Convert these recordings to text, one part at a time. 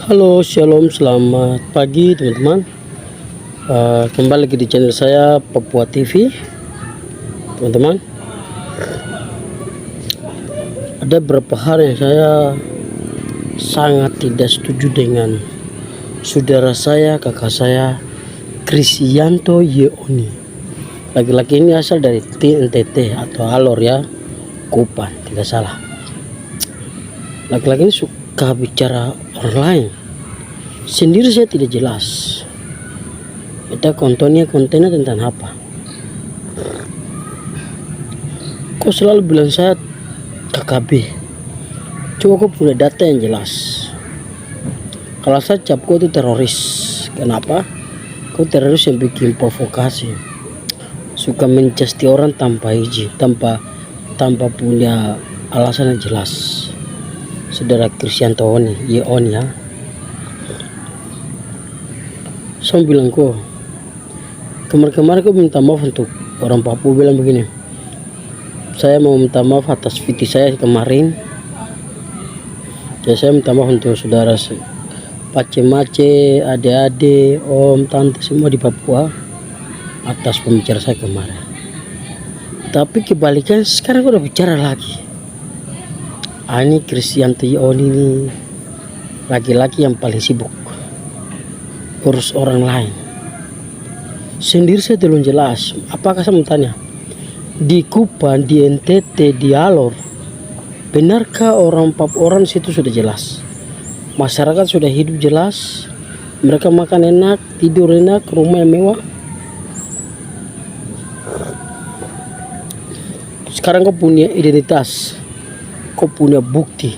Halo, shalom, selamat pagi teman-teman. Kembali lagi di channel saya Papua TV, teman-teman. Ada beberapa hal yang saya sangat tidak setuju dengan saudara saya, kakak saya, Krisyanto Yeoni. Laki-laki ini asal dari TNTT atau Alor ya, Kupang, tidak salah. Laki-laki ini suka bicara orang lain. Sendiri saya tidak jelas. Kita kontennya tentang apa? Kok selalu bilang saya KKB? Coba kau punya data yang jelas. Kalau saya cap kau itu teroris. Kenapa? Kau teroris yang bikin provokasi. Suka mencasti orang tanpa izin, tanpa punya alasan yang jelas. Saudara Krisyanto Yeoni ya. Saya bilang kok kemarin kau minta maaf untuk orang Papua, bilang begini, saya mau minta maaf atas video saya kemarin ya. Saya minta maaf untuk saudara pace-mace, adik-adik, om, tante semua di Papua atas pembicaraan saya kemarin. Tapi kebalikan sekarang kau udah bicara lagi. Ini Krisyanto Yeoni ini laki-laki yang paling sibuk urus orang lain. Sendiri saya belum jelas. Apakah saya mau tanya, di Kupang, di NTT, di Alor, benarkah orang situ sudah jelas? Masyarakat sudah hidup jelas, mereka makan enak, tidur enak, rumah yang mewah. Sekarang kau punya identitas, kau punya bukti,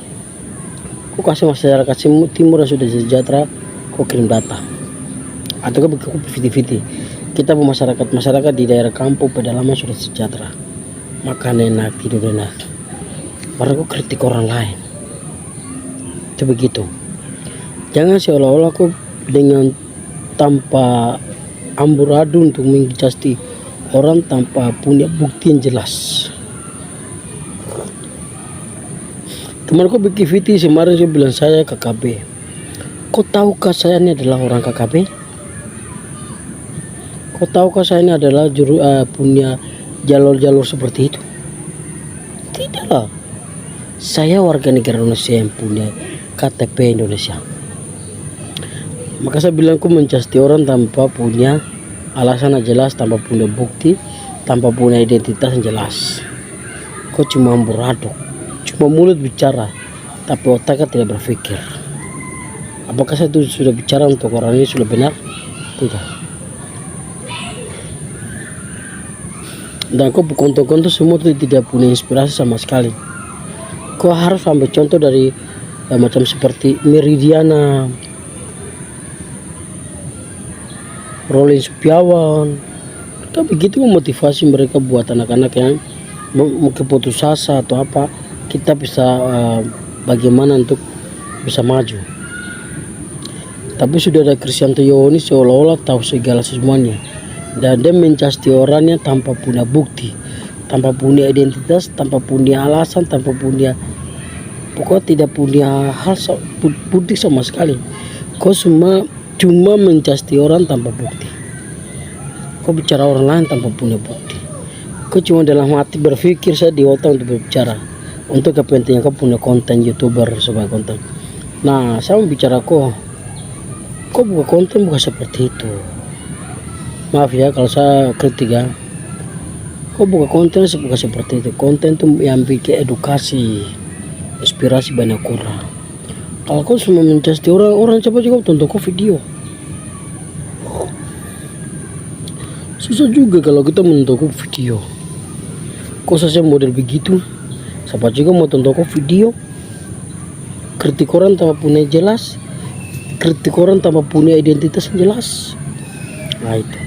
kau kasih masyarakat timur yang sudah sejahtera, kau kirim data. Atau kau fiti-fiti kita masyarakat di daerah kampung pedalaman sudah sejahtera, makan enak, tidur enak, baru kau kritik orang lain. Itu begitu. Jangan seolah-olah kau dengan tanpa amburadul untuk menjasti orang tanpa punya bukti yang jelas. Kemarin kau bikin fiti, kemarin saya bilang saya KKB. Kau tahukah saya ini adalah orang KKB? Kau tahukah saya ini adalah punya jalur-jalur seperti itu? Tidak. Saya warga negara Indonesia yang punya KTP Indonesia. Maka saya bilang kau mencasti orang tanpa punya alasan yang jelas, tanpa punya bukti, tanpa punya identitas yang jelas. Kau cuma amburadul, cuma mulut bicara, tapi otaknya tidak berpikir. Apakah saya itu sudah bicara untuk orang ini sudah benar? Tidak. Dan kau konten-konten semua itu tidak punya inspirasi sama sekali. Kau harus ambil contoh dari macam seperti Meridiana, Rolling Supiawan. Mereka begitu memotivasi mereka buat anak-anak yang mungkin putus asa atau apa. Kita bisa bagaimana untuk bisa maju. Tapi sudah ada Krisyanto Yeoni seolah-olah tahu segala semuanya. Dan dia mencasti orangnya tanpa punya bukti, tanpa punya identitas, tanpa punya alasan, tanpa punya, pokoknya tidak punya hal bukti sama sekali. Kau cuma mencasti orang tanpa bukti. Kau bicara orang lain tanpa punya bukti. Kau cuma dalam hati berpikir saya di otak untuk berbicara, untuk kepentingan kau punya konten YouTuber sebagai konten. Nah, saya mau bicara kau buka konten bukan seperti itu. Maaf ya kalau saya kritik ya. Kau buka konten bukan seperti itu. Konten itu yang bikin edukasi, inspirasi banyak orang. Kalau kau cuma mencari orang coba juga tonton kau video. Susah juga kalau kita menonton kau video. Kau saja model begitu. Siapa juga mau tonton kau video. Kritik orang tanpa punya jelas, kritik orang tanpa punya identitas yang jelas. Nah itu.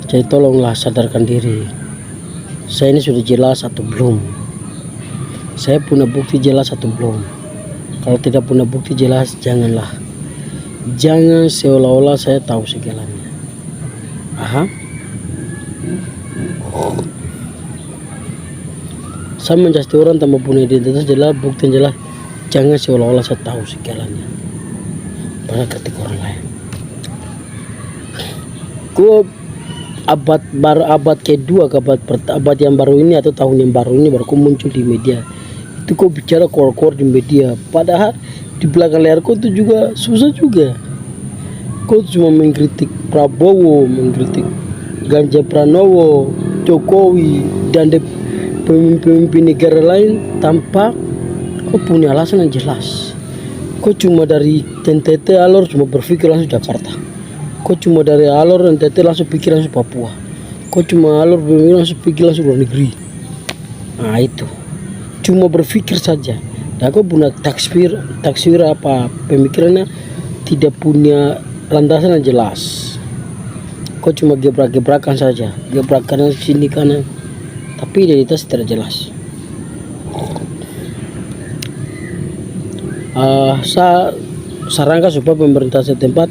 Jadi tolonglah sadarkan diri. Saya ini sudah jelas atau belum? Saya punya bukti jelas atau belum? Kalau tidak punya bukti jelas, janganlah. Jangan seolah-olah saya tahu segalanya. Saya mencari orang tanpa punya identitas jelas, bukti jelas. Jangan seolah-olah saya tahu segalanya. mereka kritik orang lain. Gue abad kedua ke abad yang baru ini atau tahun yang baru ini baru kau muncul di media. Itu kau bicara kor-kor di media, padahal di belakang layar kau itu juga susah juga. Kau cuma mengkritik Prabowo, mengkritik Ganjar Pranowo, Jokowi, dan pemimpin negara lain tanpa kau punya alasan yang jelas. Kau cuma dari NTT alor cuma berpikir langsung Jakarta. Kau cuma dari alor NTT langsung pikir langsung Papua. Kau cuma alor langsung pikir langsung luar negeri. Nah itu, cuma berpikir saja. Dan kau punya taksir apa pemikirannya tidak punya landasan yang jelas. Kau cuma gebrak-gebrakan saja, gebrak kanan sini kanan, tapi identitas tidak jelas. Saya sarankan supaya pemerintah setempat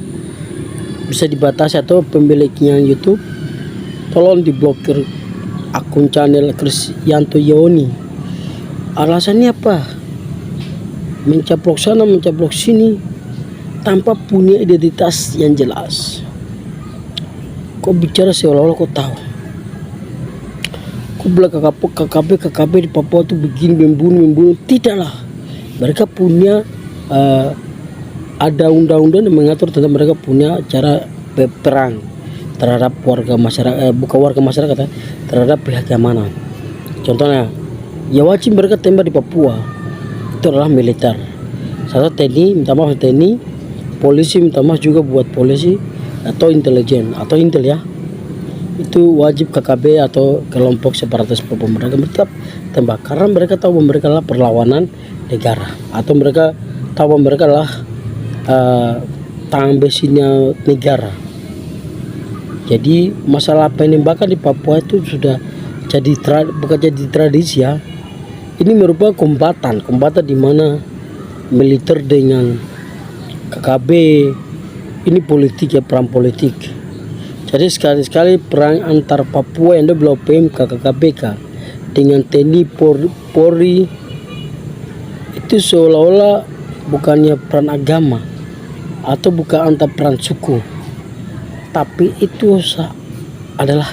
bisa dibatasi atau pemiliknya YouTube tolong diblokir akun channel Krisyanto Yoni. Alasannya apa? Mencaplok sana mencaplok sini tanpa punya identitas yang jelas. Kau bicara seolah-olah kau tahu. Kau bilang KKB di Papua itu begini membunuh. Tidaklah. Mereka punya ada undang-undang yang mengatur tentang mereka punya cara perang terhadap warga masyarakat, bukan warga masyarakat, terhadap pihak yang mana. Contohnya, ya wajib mereka tembak di Papua. Itu adalah militer. Satu TNI, minta maaf TNI, polisi minta maaf juga buat polisi atau intelijen atau intel ya, itu wajib KKB atau kelompok separatis Papua mereka tembak karena mereka tahu bahwa mereka adalah perlawanan negara atau mereka tahu bahwa mereka adalah tangan besinya negara. Jadi masalah penembakan di Papua itu sudah bukan jadi tradisi ya. Ini merupakan kombatan di mana militer dengan KKB. Ini politik ya, perang politik. Jadi sekali-sekali perang antar Papua yang dibelah PMK KKBK dengan TNI Polri itu seolah-olah bukannya peran agama atau bukan antar peran suku, tapi itu adalah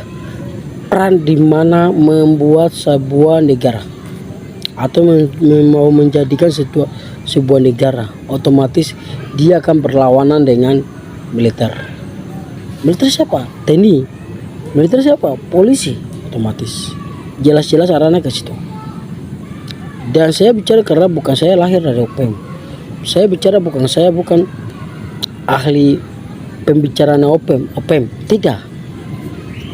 peran di mana membuat sebuah negara atau mau menjadikan sebuah negara, otomatis dia akan berlawanan dengan militer. Militer siapa? TNI. Militer siapa? Polisi. Otomatis jelas-jelas arahnya ke situ. Dan saya bicara karena bukan saya lahir dari OPM. Saya bicara bukan ahli pembicaraan OPM. Tidak.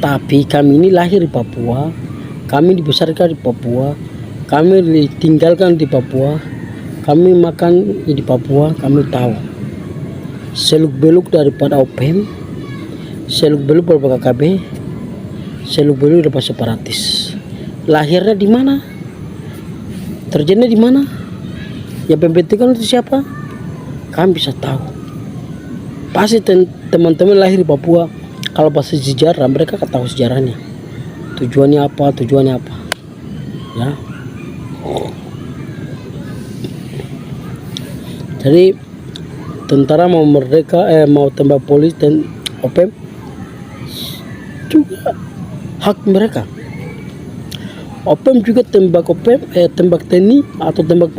Tapi kami ini lahir di Papua. Kami dibesarkan di Papua. Kami ditinggalkan di Papua. Kami makan di Papua. Kami tahu seluk-beluk daripada OPM, seluk-beluk daripada KKB, seluk-beluk daripada separatis. Lahirnya di mana? Terjadinya di mana? Ya pembentukan itu siapa? Kami bisa tahu. Pasti teman-teman lahir di Papua, kalau pasti sejarah mereka ketahui sejarahnya. Tujuannya apa? Ya. Jadi tentara mau merdeka, mau tembak polisi dan OPM juga hak mereka. OPM juga tembak tembak TNI atau tembak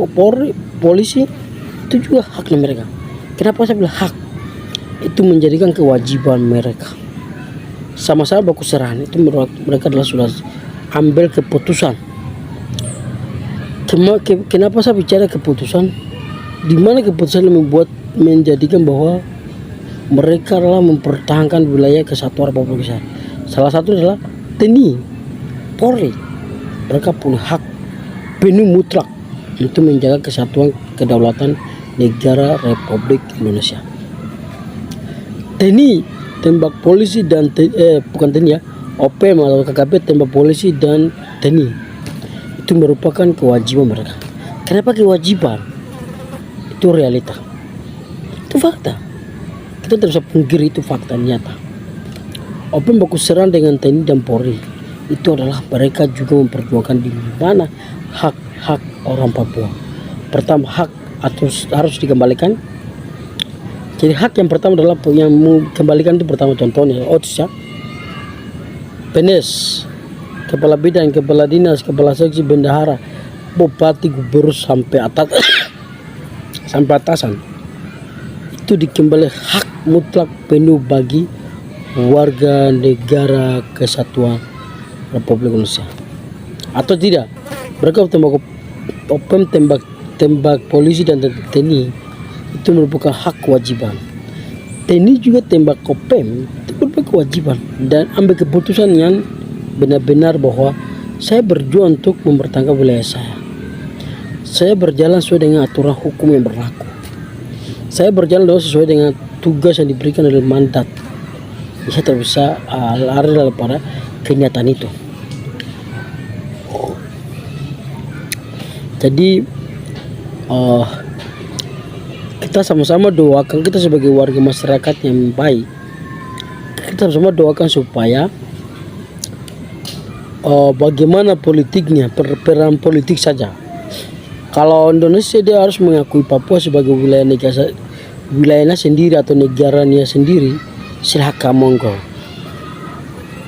polisi itu juga haknya mereka. Kenapa saya bilang hak? Itu menjadikan kewajiban mereka. Sama-sama baku serahan itu mereka adalah sudah ambil keputusan. Kenapa saya bicara keputusan? Di mana keputusan yang menjadikan bahwa mereka adalah mempertahankan wilayah kesatuan Republik Indonesia. Salah satu adalah TNI, Polri. Mereka punya hak penuh mutlak untuk menjaga kesatuan kedaulatan negara Republik Indonesia. TNI tembak polisi dan bukan TNI ya, OPM atau KKB tembak polisi dan TNI. Itu merupakan kewajiban mereka. Kenapa kewajiban? Itu realita. Itu fakta. Kita tidak bisa pungkiri, itu fakta nyata. OPM baku serang dengan TNI dan Polri. Itu adalah mereka juga memperjuangkan di mana hak-hak orang Papua. Pertama, hak atau harus dikembalikan Jadi hak yang pertama adalah yang mau kembalikan itu pertama contohnya OTS ya, PNS, kepala bidang, kepala dinas, kepala seksi, bendahara, bupati, gubernur sampai atas sampai atasan itu dikembali hak mutlak penuh bagi warga negara kesatuan Republik Indonesia. Atau tidak, mereka tembak opem, tembak polisi dan TNI itu merupakan hak kewajiban. TNI juga tembak opem itu merupakan kewajiban, dan ambil keputusan yang benar-benar bahwa saya berjuang untuk mempertahankan wilayah saya. Saya berjalan sesuai dengan aturan hukum yang berlaku. Saya berjalan sesuai dengan tugas yang diberikan oleh mandat. Saya tidak bisa lari daripada kenyataan itu. Jadi kita sama-sama doakan, kita sebagai warga masyarakat yang baik, kita sama-sama doakan supaya bagaimana politiknya, peran politik saja. Kalau Indonesia dia harus mengakui Papua sebagai wilayahnya sendiri atau negaranya sendiri, silakan monggo.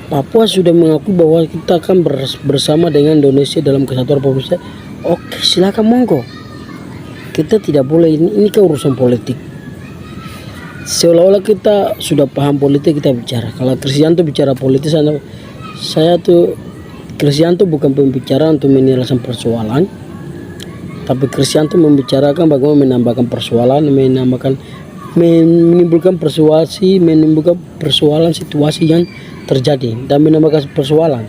Papua sudah mengakui bahwa kita akan bersama dengan Indonesia dalam kesatuan Republik Indonesia. Oke, silakan monggo. Kita tidak boleh, ini kan urusan politik. Seolah-olah kita sudah paham politik, kita bicara. Kalau Kristianto bicara politik, saya tuh Kristianto bukan pembicara untuk menyelesaikan persoalan, tapi Kristianto membicarakan bagaimana menambahkan persoalan, menimbulkan persoalan situasi yang terjadi dan menambahkan persoalan.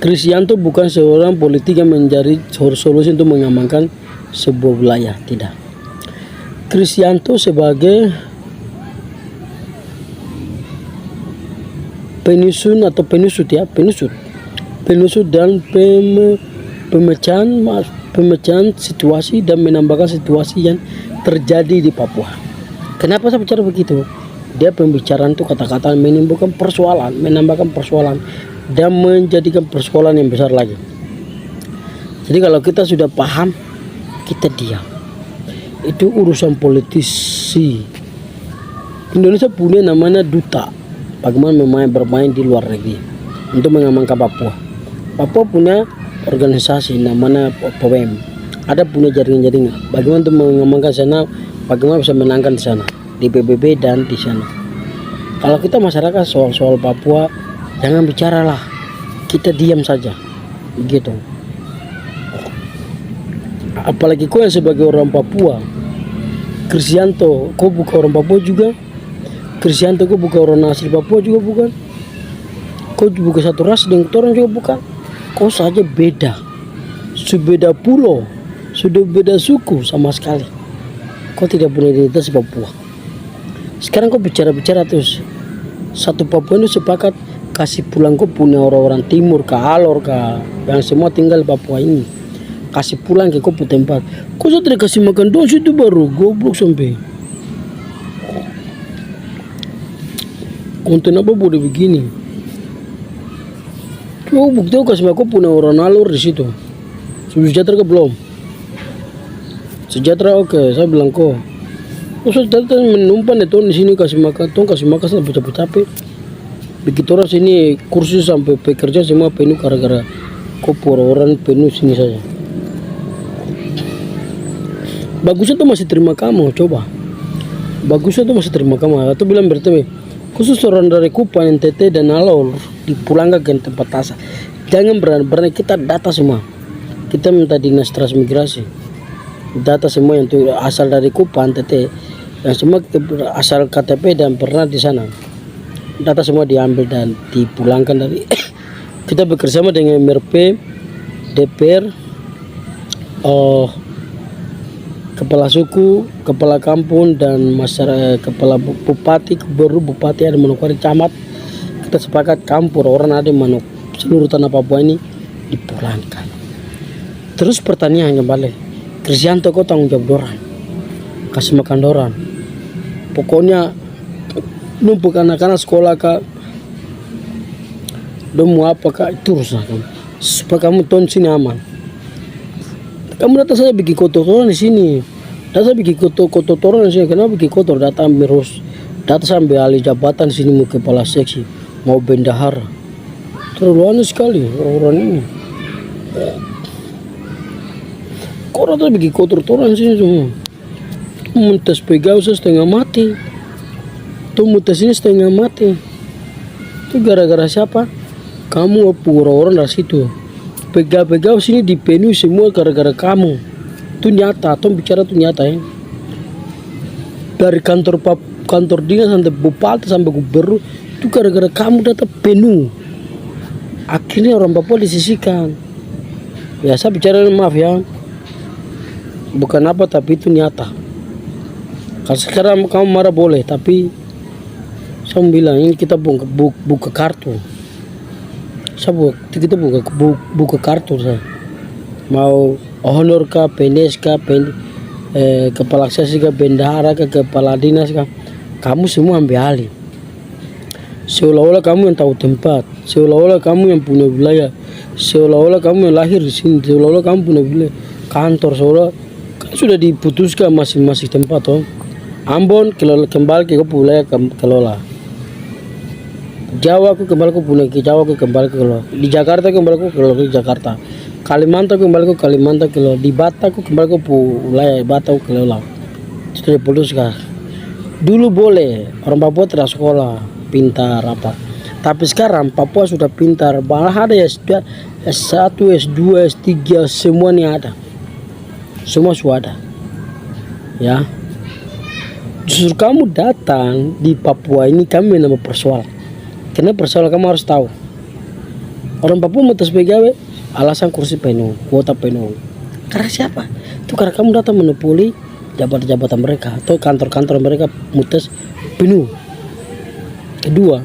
Kristianto bukan seorang politik yang mencari solusi untuk mengamankan sebuah wilayah, tidak. Kristianto sebagai penyusun dan pemecahan situasi dan menambahkan situasi yang terjadi di Papua. Kenapa saya bicara begitu? Dia pembicaraan itu kata-kata menimbulkan persoalan, menambahkan persoalan, dan menjadikan persoalan yang besar lagi. Jadi kalau kita sudah paham, kita diam. Itu urusan politisi. Indonesia punya namanya duta, bagaimana bermain di luar negeri untuk mengamankan Papua. Papua punya organisasi namanya POWEM, ada punya jaringan-jaringan bagaimana untuk mengamankan sana, bagaimana bisa menangkan di sana, di PBB dan di sana. Kalau kita masyarakat soal Papua, jangan bicaralah, kita diam saja begitu. Apalagi kau yang sebagai orang Papua, Kristianto, kau bukan orang Papua juga. Kristianto, kau bukan orang asli Papua juga bukan. Kau bukan satu ras dengan orang juga bukan. Kau saja beda, sudah beda pulau, sudah beda suku sama sekali. Kau tidak punya identitas Papua. Sekarang kau bicara-bicara terus, satu Papua ini sepakat kasih pulang kau punya orang-orang timur ke Alor ke yang semua tinggal di Papua ini, kasih pulang ke kau punya tempat. Kau sudah tidak kasih makan dong, itu baru goblok sampai. Konten apa boleh begini? Kau bukti kau kasih makan punya orang Alor di situ. Sudah sejahtera ke belum? Sejahtera, oke, saya bilang kau. Kau sudah menumpan itu di sini kasih makan sampai capek-capek. Begitu orang sini kursus sampai pekerja semua penuh gara-gara kau orang penuh sini saja. Bagusnya tuh masih terima kamu, coba. Bagusnya tuh masih terima kamu. Atau bilang bertemu, khusus orang dari Kupang, NTT dan Alor dipulangkan ke tempat asal. Jangan berani kita data semua. Kita minta dinas transmigrasi, data semua yang tuh asal dari Kupang, NTT, yang semua asal KTP dan pernah di sana. Data semua diambil dan dipulangkan dari kita bekerjasama dengan MRP, DPR, kepala suku, kepala kampung dan masyarakat, kepala bupati, gubernur, bupati ada Manokwari, camat. Kita sepakat kampur orang ada Manok, seluruh tanah Papua ini dipulangkan. Terus pertanyaan kembali, Kristianto kau tanggung jawab dorang, kasih makan dorang. Pokoknya numpuk anak-anak sekolah kak, mau apa kak, itu urusan kamu. Supaya kamu tahun sini aman. Kamu datang saja bikin kotor-kotoran di sini. Data bikin kotor orang sih, kenapa bikin kotor? Data sampai alih jabatan sini mau kepala seksi, mau bendahara. Terlalu aneh sekali orang-orang ini. Kok data bikin kotor orang sini semua? Muntas pegawai setengah mati. Tuh muntas ini setengah mati. Itu gara-gara siapa? Kamu orang-orang dari situ. Pegawai sini dipenuhi semua gara-gara kamu. Itu nyata, atau bicara itu nyata ya. Dari kantor dinas sampai bupati sampai gubernur itu gara-gara kamu data penuh. Akhirnya orang Papua disisihkan. Ya saya bicara maaf ya, bukan apa tapi itu nyata. Kalau sekarang kamu marah boleh, tapi saya bilang ini kita buka kartu. Kita buka kartu saya. Mau honor kah, PNS kah, kepala seksi kah, bendahara kah, kepala dinas kah, kamu semua ambil alih. Seolah-olah kamu yang tahu tempat, seolah-olah kamu yang punya wilayah, seolah-olah kamu yang lahir di sini, seolah-olah kamu punya wilayah kantor, seolah kan sudah diputuskan masing-masing tempat toh. Ambon kembali ke wilayah kelola. Jawa aku kembali ke punya Jawa, aku kembali ke kelola. Di Jakarta kembali ke kelola di Jakarta. Kalimantan kembali ke Kalimantan kelola. Di Batak aku kembali ke wilayah Batak kelola. Sudah diputuskan. Dulu boleh orang Papua tidak sekolah pintar apa, tapi sekarang Papua sudah pintar. Malah ada ya S1, S2, S3 semuanya ada. Semua sudah ada. Ya. Justru kamu datang di Papua ini kami nama persoalan. Karena persoalan kamu harus tahu. Orang Papua mau tes pegawai, alasan kursi penuh, kuota penuh. Karena siapa? Itu karena kamu datang monopoli jabatan-jabatan mereka atau kantor-kantor mereka mutas penuh. Kedua,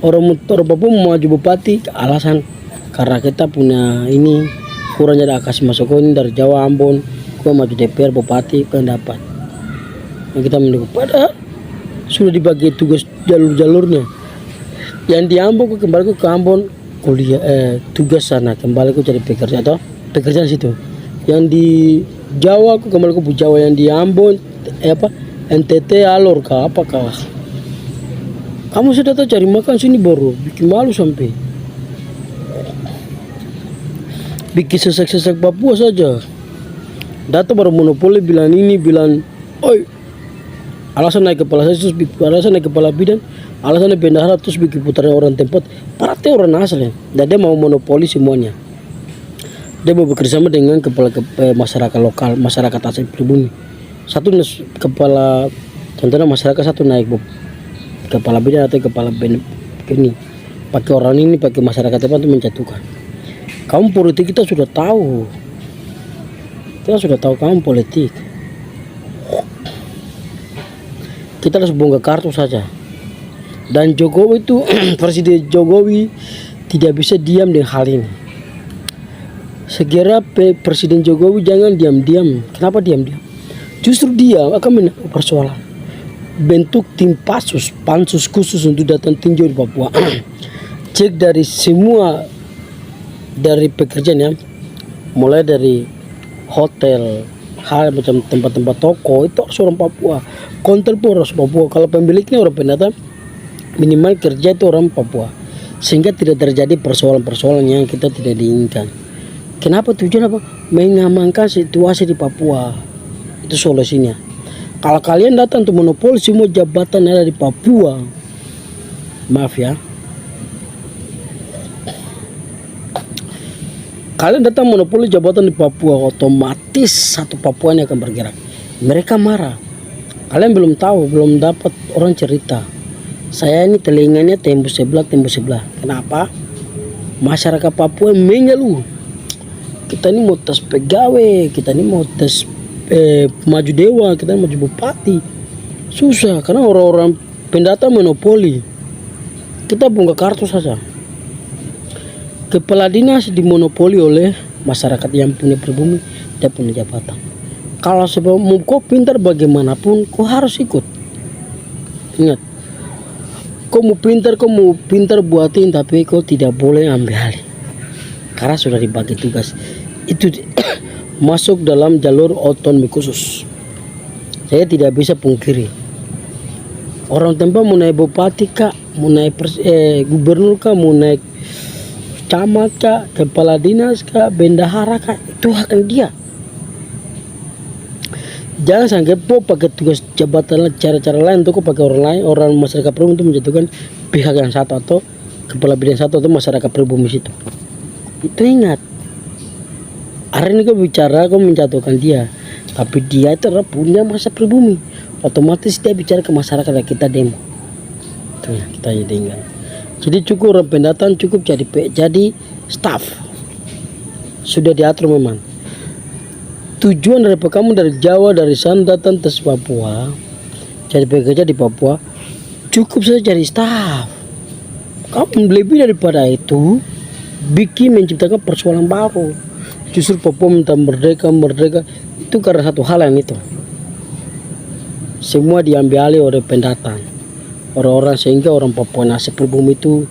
orang Papua mau maju bupati, alasan karena kita punya ini kurangnya ada kasih masuk ini dari Jawa Ambon, kau maju DPR bupati kau dapat. Yang kita mendukung, padahal sudah dibagi tugas jalur-jalurnya. Yang di Ambon kembali ke Ambon kuliah tugas sana, kembali ke jadi pekerja atau pekerjaan situ. Yang di Jawa aku kembali ke Jawa, yang di Ambon NTT Alor kah apakah kamu sudah tahu cari makan sini baru bikin malu sampai bikin sesak-sesak Papua saja. Data baru monopoli bilang ini bilang oi, alasan naik kepala saya, alasan naik kepala bidan, alasan naik bendahara, terus bikin putaran orang tempat. Partai orang asli, dan dia mau monopoli semuanya. Dia mau bekerja sama dengan masyarakat lokal, masyarakat asli pribumi. Satu kepala, contohnya masyarakat satu naik kepala bidan atau kepala ini, pakai orang ini, pakai masyarakat tempat itu menjatuhkan. Kamu politik kita sudah tahu, kamu politik. Kita harus bongkar kartu saja. Dan Jokowi itu Presiden Jokowi tidak bisa diam dengan hal ini. Segera Presiden Jokowi jangan diam-diam. Kenapa diam-diam? Justru dia akan menangkap persoalan. Bentuk tim pansus khusus untuk datang tinjau di Papua. Cek dari semua, dari pekerjaan ya, mulai dari hotel, hal macam tempat-tempat toko itu harus orang Papua. Konter pun harus Papua. Kalau pemiliknya orang pendatang, minimal kerja itu orang Papua, sehingga tidak terjadi persoalan-persoalan yang kita tidak diinginkan. Kenapa tujuan apa? Mengamankan situasi di Papua. Itu solusinya. Kalau kalian datang untuk monopoli semua jabatan ada di Papua, maaf ya, kalian datang monopoli jabatan di Papua, otomatis satu Papua ini akan bergerak. Mereka marah. Kalian belum tahu, belum dapat orang cerita. Saya ini telinganya tembus sebelah. Kenapa? Masyarakat Papua mengeluh. Kita ini mau tes pegawai, kita ini mau tes maju dewa, kita ini maju bupati. Susah karena orang-orang pendatang monopoli. Kita buka kartu saja. Kepala dinas dimonopoli oleh masyarakat yang punya pribumi, dia punya jabatan. Kalau sebab mau kau pintar bagaimanapun, kau harus ikut. Ingat, kau mau pintar buatin, tapi kau tidak boleh ambil alih. Karena sudah dibagi tugas. Itu masuk dalam jalur otonomi khusus. Saya tidak bisa pungkiri, orang tempat mau naik bupati kak, mau naik gubernur kak, mau naik camat kak, kepala dinas kak, bendahara kak, itu hak dia. Jangan sampai pakai tugas jabatan cara-cara lain untuk pakai orang lain, orang masyarakat pribumi untuk menjatuhkan pihak yang satu atau kepala bidang satu atau masyarakat pribumi situ. Itu ingat, hari ini kau bicara kau menjatuhkan dia, tapi dia itu adalah punya masa pribumi, otomatis dia bicara ke masyarakat dan kita demo. Itu ya, kita jadi ingat. Jadi cukup orang pendatang cukup jadi staff, sudah diatur memang. Tujuan dari kamu dari Jawa, dari sana datang ke Papua, jadi bekerja di Papua, cukup saja jadi staff. Kamu lebih daripada itu, bikin menciptakan persoalan baru. Justru Papua minta merdeka itu karena satu hal yang itu. Semua diambil alih oleh pendatang, orang-orang, sehingga orang Papua nasib pribumi itu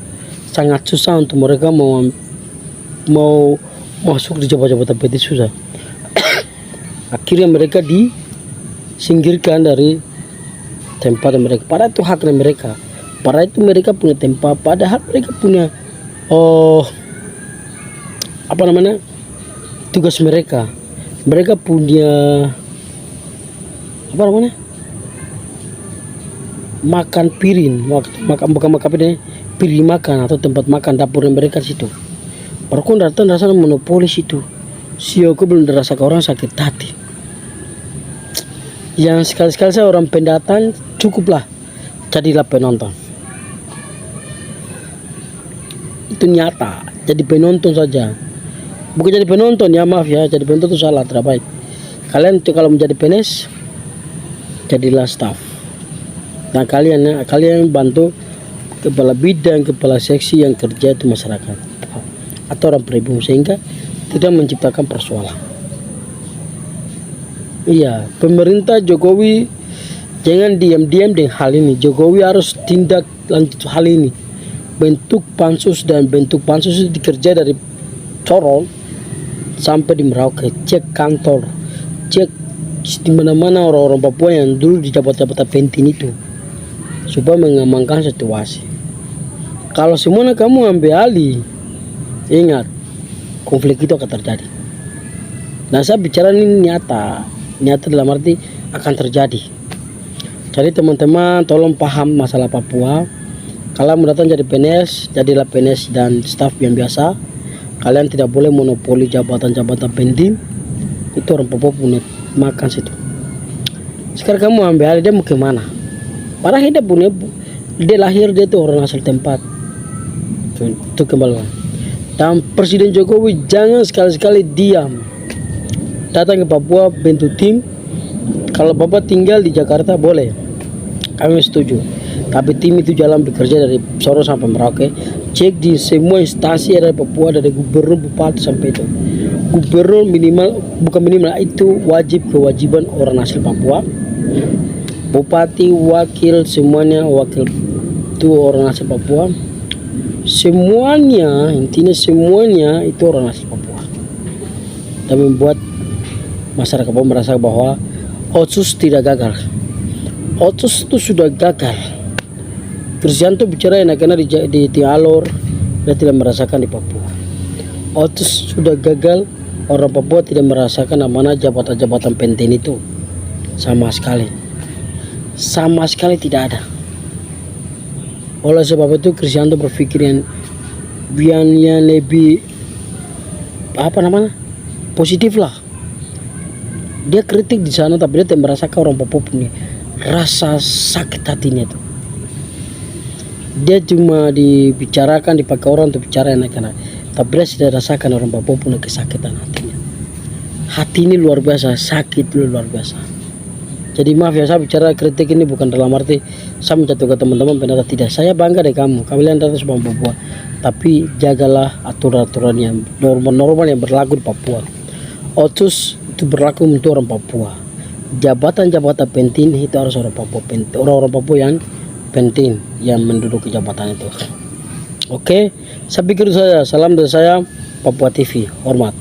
sangat susah untuk mereka mau masuk di jabatan penting, susah. Akhirnya mereka disingkirkan dari tempat mereka. Padahal itu hak mereka. Padahal itu mereka punya tempat. Padahal mereka punya tugas mereka. Mereka punya makan piring, bukan makan piring makan atau tempat makan dapur mereka situ. Perkun datang rasanya monopoli situ. Aku belum dirasakan orang sakit hati. Yang sekali-sekali saya orang pendatang cukuplah jadilah penonton. Itu nyata, jadi penonton saja. Bukan jadi penonton ya, maaf ya, jadi penonton itu salah, tidak baik. Kalian tuh kalau menjadi PNS jadilah staff. Nah kalian bantu kepala bidang, kepala seksi yang kerja itu masyarakat atau orang pribumi, sehingga tidak menciptakan persoalan. Iya, pemerintah Jokowi jangan diam-diam dengan hal ini. Jokowi harus tindak lanjut hal ini. Bentuk pansus itu dikerja dari Sorong sampai di Merauke, cek kantor, cek di mana-mana orang-orang Papua yang dulu di jabatan penting itu, supaya mengamankan situasi. Kalau semuanya kamu ambil alih, ingat, konflik itu akan terjadi. Nah saya bicara ini nyata dalam arti akan terjadi. Jadi teman-teman tolong paham masalah Papua. Kalau mau datang jadi PNS, jadilah PNS dan staf yang biasa. Kalian tidak boleh monopoli jabatan-jabatan penting. Itu orang Papua punya makan situ. Sekarang kamu ambil alih, dia mau kemana? Padahal dia lahir, dia itu orang asal tempat. Itu kembali. Dan Presiden Jokowi jangan sekali-sekali diam. Datang ke Papua, bentuk tim. Kalau Bapak tinggal di Jakarta boleh, kami setuju. Tapi tim itu jalan bekerja dari Sorong sampai Merauke. Cek di semua instansi dari Papua, dari gubernur, bupati sampai itu. Gubernur bukan minimal, itu kewajiban orang asli Papua. Bupati, wakil, semuanya wakil itu orang asli Papua. Intinya semuanya itu orang asli Papua. Dan membuat masyarakat Papua merasa bahwa Otsus tidak gagal. Otsus itu sudah gagal. Kristianto bicara enak-enak di Alor, dia tidak merasakan di Papua. Otsus sudah gagal, orang Papua tidak merasakan amanah jabatan-jabatan penting itu sama sekali tidak ada. Oleh sebab itu Kristianto berpikir yang lebih positif lah. Dia kritik di sana, tapi dia tidak merasakan orang Papua punya rasa sakit hatinya itu. Dia cuma dibicarakan, dipakai orang untuk bicara enak-enak, tapi dia tidak rasakan orang Papua punya kesakitan hatinya. Hati ini luar biasa, sakit luar biasa. Jadi maaf ya, saya bicara kritik ini bukan dalam arti saya menjatuhkan teman-teman pendatang, tidak. Saya bangga deh kalian datang sebuah Papua, tapi jagalah aturan-aturan yang normal-normal yang berlaku di Papua. Otsus itu berlaku untuk orang Papua. Jabatan-jabatan penting itu harus orang Papua penting, orang-orang Papua yang penting yang menduduki jabatan itu. Oke, saya pikir saja. Salam dari saya, Papua TV. Hormat.